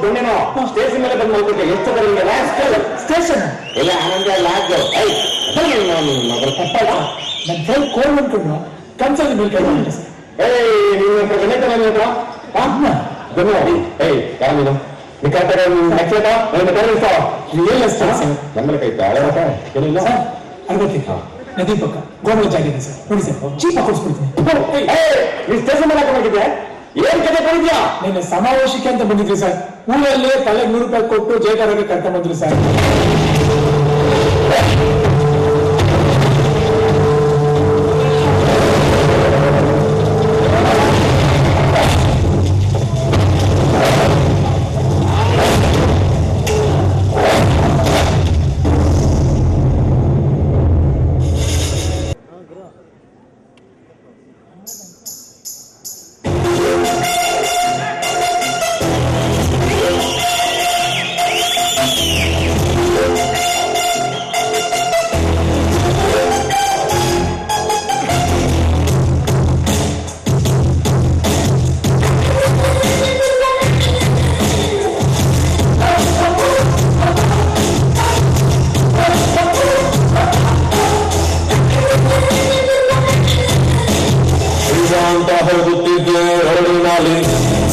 ಕೊಂಡೇನೋ station ಮೇಲೆ ಬಂದು ಮಾಡ್ಬೇಕು. ಎಷ್ಟು ಸ್ಟೇಷನ್ ಇಲ್ಲ ಆನಂದ ಲಾಡ್ಜ್ ತಪ್ಪಲ್ಲ. ನನ್ನ ಕೈ ಕೋಲ್ ಅನ್ಕೊಂಡು ಕನ್ಸಲ್ಲಿ ಮೇಲೆ ಕೈ ಮಾಡಿಲ್ಲ ಸರ್. ನೀವು ಗಣೇಶ ಯಾರು ನೀನು ನಿಖಾತರ ನಕ್ಷತ್ರ ನನ್ನ ಕೈ ಏನಿಲ್ಲ ಸರ್. ಅರ್ಧತಿ ನದಿ ಪಕ್ಕ ಗೋಮಳ ಜಾಗ ಇದೆ ಸರ್. ನೋಡಿ ಸರ್ ಚೀಪ ಕೊಡಿಸ್ಬಿಡ್ತೀನಿ. ನೀವು ಸ್ಟೇಷನ್ ಮೇಲೆ ಹಾಕೊಂಡಿದ್ದೆ ಏನ್ ಕತೆ ಕೊಡಿದ್ಯಾ? ನಿನ್ನೆ ಸಮಾವೇಶಕ್ಕೆ ಅಂತ ಬಂದಿದ್ರಿ ಸರ್. ಊರಲ್ಲಿ ತಲೆಗೆ 100 ರೂಪಾಯಿ ಕೊಟ್ಟು ಜಯಕಾರಕ್ಕೆ ಕರ್ಕೊಂಡ್ ಬಂದ್ರಿ ಸರ್.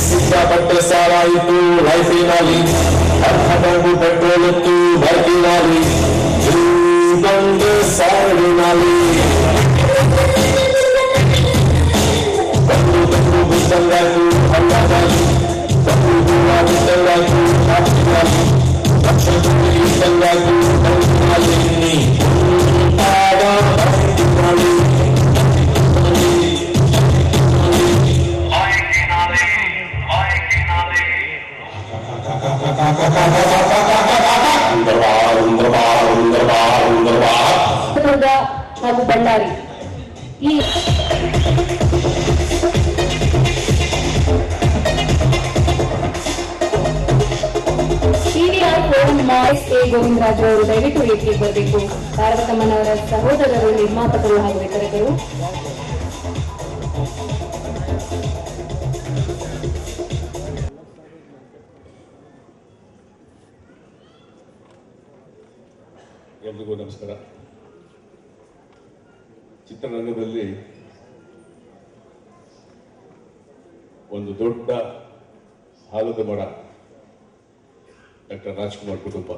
ಸಿಕ್ಕಾಪಟ್ಟೆ ಸಾಲ ಇತ್ತು ಲೈಫಿನಲ್ಲಿ, ಅರ್ಧಗಂಟು ಪೆಟ್ರೋಲ್ ಇತ್ತು ಬೈಕಿನಲ್ಲಿ, ಬಂದು ಸಾಲಿನಲ್ಲಿ ಬಂದು ಬಿಟ್ಟಂಗಾಯ್ತು ಹಳ್ಳದಲ್ಲಿ, ಬಂದು ದೂರ ಬಿಟ್ಟಂಗಾಯ್ತು ಕಾಪಿನಲ್ಲಿ, ಲಕ್ಷ ಬಿಟ್ಟಂಗಾಯ್ತು ಬೈಕಿನಲ್ಲಿ, ಹಾಗೂ ಬಳ್ಳಾರಿ ಈ ಟಿವಿಆರ್ ಫೋರಂ ಮಾಸ್ ಎ ಗೋವಿಂದರಾಜು ಅವರು ದಯವಿಟ್ಟು ವೇದಿಕೆಗೆ ಬರಬೇಕು. ಪಾರ್ವತಮ್ಮನವರ ಸಹೋದರರು, ನಿರ್ಮಾಪಕರು ಹಾಗೂ ವಿತರಕರು. ಎಲ್ರಿಗೂ ನಮಸ್ಕಾರ. ಚಿತ್ರರಂಗದಲ್ಲಿ ಒಂದು ದೊಡ್ಡ ಆಲದ ಮರ ಡಾಕ್ಟರ್ ರಾಜ್ಕುಮಾರ್ ಕುಟುಂಬ.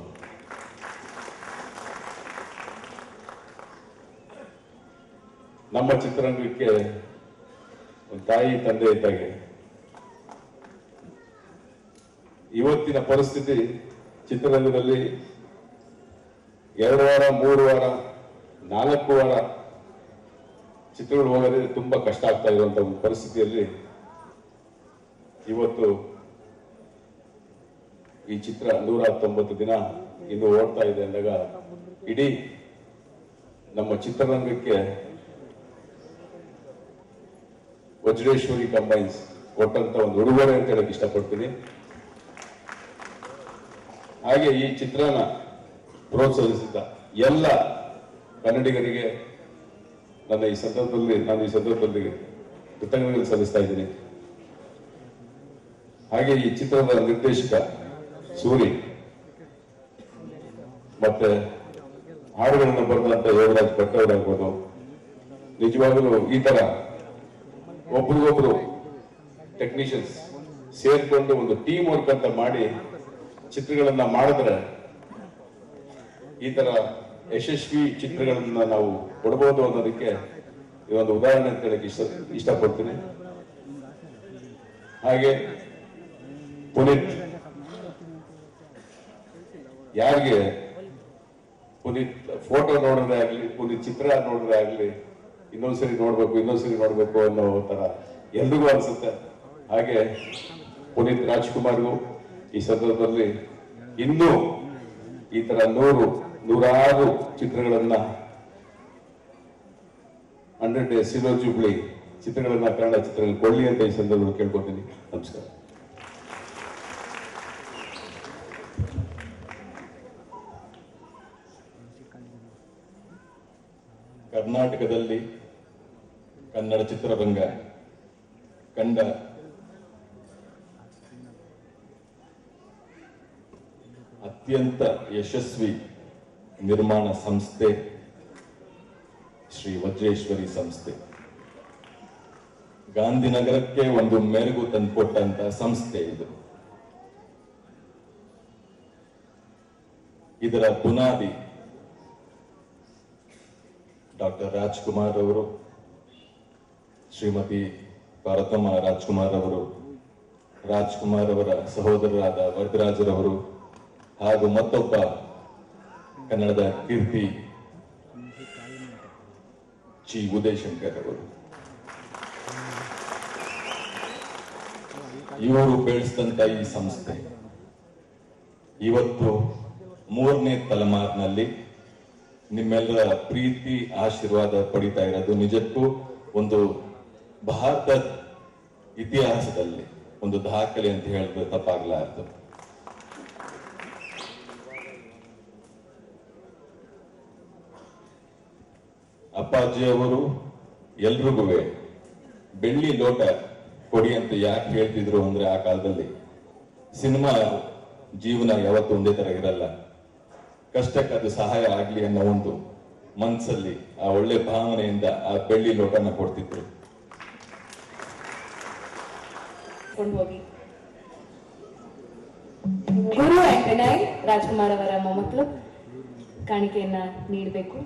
ನಮ್ಮ ಚಿತ್ರರಂಗಕ್ಕೆ ಒಂದು ತಾಯಿ ತಂದೆ ಇದ್ದಾಗೆ. ಇವತ್ತಿನ ಪರಿಸ್ಥಿತಿ ಚಿತ್ರರಂಗದಲ್ಲಿ 2 ವಾರ 3 ವಾರ 4 ವಾರ ಚಿತ್ರಗಳು ಹೋಗೋದೇ ತುಂಬಾ ಕಷ್ಟ ಆಗ್ತಾ ಇರುವಂತ ಒಂದು ಪರಿಸ್ಥಿತಿಯಲ್ಲಿ ಇವತ್ತು ಈ ಚಿತ್ರ 119 ದಿನ ಇನ್ನು ಓಡ್ತಾ ಇದೆ ಅಂದಾಗ ಇಡೀ ನಮ್ಮ ಚಿತ್ರರಂಗಕ್ಕೆ ವಜ್ರೇಶ್ವರಿ ಕಂಬೈನ್ಸ್ ಕೊಟ್ಟಂತ ಒಂದು ಉಡುಗೊರೆ ಅಂತ ಹೇಳಕ್ ಇಷ್ಟಪಡ್ತೀನಿ. ಹಾಗೆ ಈ ಚಿತ್ರನ ಪ್ರೋತ್ಸಾಹಿಸಿದ ಎಲ್ಲ ಕನ್ನಡಿಗರಿಗೆ ನಾನು ಈ ಸಂದರ್ಭದಲ್ಲಿ ಕೃತಜ್ಞತೆಗಳು ಸಲ್ಲಿಸ್ತಾ ಇದ್ದೀನಿ. ಹಾಗೆ ಈ ಚಿತ್ರದ ನಿರ್ದೇಶಕ ಸೂರಿ ಮತ್ತೆ ಹಾಡುಗಳನ್ನು ಬರೆದಂತ ಯೋಗರಾಜ್ ಭಟ್ ಅವರಾಗ್ಬೋದು. ನಿಜವಾಗಲೂ ಈ ತರ ಒಬ್ರಿಗೊಬ್ರು ಟೆಕ್ನಿಷಿಯನ್ಸ್ ಸೇರ್ಕೊಂಡು ಒಂದು ಟೀಮ್ ವರ್ಕ್ ಅಂತ ಮಾಡಿ ಚಿತ್ರಗಳನ್ನ ಮಾಡಿದ್ರೆ ಈ ತರ ಯಶಸ್ವಿ ಚಿತ್ರಗಳನ್ನ ನಾವು ಕೊಡಬಹುದು ಅನ್ನೋದಕ್ಕೆ ಇದೊಂದು ಉದಾಹರಣೆ ಅಂತ ಹೇಳಕ್ಕೆ ಇಷ್ಟಪಡ್ತೀನಿ. ಹಾಗೆ ಪುನೀತ್, ಯಾರಿಗೆ ಪುನೀತ್ ಫೋಟೋ ನೋಡಿದ್ರೆ ಆಗ್ಲಿ, ಪುನೀತ್ ಚಿತ್ರ ನೋಡಿದ್ರೆ ಆಗ್ಲಿ, ಇನ್ನೊಂದ್ಸರಿ ನೋಡ್ಬೇಕು ಅನ್ನೋ ತರ ಎಲ್ರಿಗೂ ಅನ್ಸುತ್ತೆ. ಹಾಗೆ ಪುನೀತ್ ರಾಜ್ಕುಮಾರ್ಗೂ ಈ ಸಂದರ್ಭದಲ್ಲಿ ಇನ್ನೂ ಈ ತರ 100 ಚಿತ್ರಗಳನ್ನ 100 ಡೇಸ್ ಸಿಲ್ವರ್ ಜೂಬ್ಲಿ ಚಿತ್ರಗಳನ್ನ ಕನ್ನಡ ಚಿತ್ರಗಳಲ್ಲಿ ಕೊಳ್ಳಿ ಅಂತ ಈ ಸಂದರ್ಭದಲ್ಲಿ ಕೇಳ್ಕೊತೀನಿ. ನಮಸ್ಕಾರ. ಕರ್ನಾಟಕದಲ್ಲಿ ಕನ್ನಡ ಚಿತ್ರರಂಗ ಕಂಡ ಅತ್ಯಂತ ಯಶಸ್ವಿ ನಿರ್ಮಾಣ ಸಂಸ್ಥೆ ಶ್ರೀ ವಜ್ರೇಶ್ವರಿ ಸಂಸ್ಥೆ. ಗಾಂಧಿನಗರಕ್ಕೆ ಒಂದು ಮೆರುಗು ತಂದುಕೊಟ್ಟಂತ ಸಂಸ್ಥೆ ಇದು. ಇದರ ಬುನಾದಿ ಡಾಕ್ಟರ್ ರಾಜ್ಕುಮಾರ್ ಅವರು, ಶ್ರೀಮತಿ ಪಾರ್ವತಮ್ಮ ರಾಜ್ಕುಮಾರ್ ಅವರು, ರಾಜ್ಕುಮಾರ್ ಅವರ ಸಹೋದರರಾದ ವರದರಾಜರವರು ಹಾಗೂ ಮತ್ತೊಬ್ಬ ಕನ್ನಡದ ಕೀರ್ತಿ ಜಿ ಉದಯಶಂಕರ್ ಅವರು. ಇವರು ಬೆಳೆಸಿದಂತ ಈ ಸಂಸ್ಥೆ ಇವತ್ತು 3ನೇ ತಲೆಮಾರಿನಲ್ಲಿ ನಿಮ್ಮೆಲ್ಲರ ಪ್ರೀತಿ ಆಶೀರ್ವಾದ ಪಡಿತಾ ಇರೋದು ನಿಜಕ್ಕೂ ಒಂದು ಭಾರತದ ಇತಿಹಾಸದಲ್ಲಿ ಒಂದು ದಾಖಲೆ ಅಂತ ಹೇಳಿದ್ರೆ ತಪ್ಪಾಗಲಾರದು. ಅಪ್ಪಾಜಿ ಅವರು ಎಲ್ರಿಗೂ ಬೆಳ್ಳಿ ಲೋಟ ಕೊಡಿ ಅಂತ ಯಾಕೆ ಹೇಳ್ತಿದ್ರು ಅಂದ್ರೆ, ಆ ಕಾಲದಲ್ಲಿ ಸಿನಿಮಾ ಜೀವನ ಯಾವತ್ತೂ ಒಂದೇ ತರ ಇರಲ್ಲ. ಕಷ್ಟಕ್ಕೆ ಅದು ಸಹಾಯ ಆಗ್ಲಿ ಅನ್ನೋ ಒಂದು ಮನಸ್ಸಲ್ಲಿ ಆ ಒಳ್ಳೆ ಭಾವನೆಯಿಂದ ಆ ಬೆಳ್ಳಿ ಲೋಟನ ಕೊಡ್ತಿದ್ರು. ಹೋಗಿ ಗುರು ಅಂಡ್ ವಿನಯ್ ರಾಜ್ಕುಮಾರ್ ಅವರ ಮೊಮ್ಮಕ್ಕಳು ಕಾಣಿಕೆಯನ್ನ ನೀಡಬೇಕು.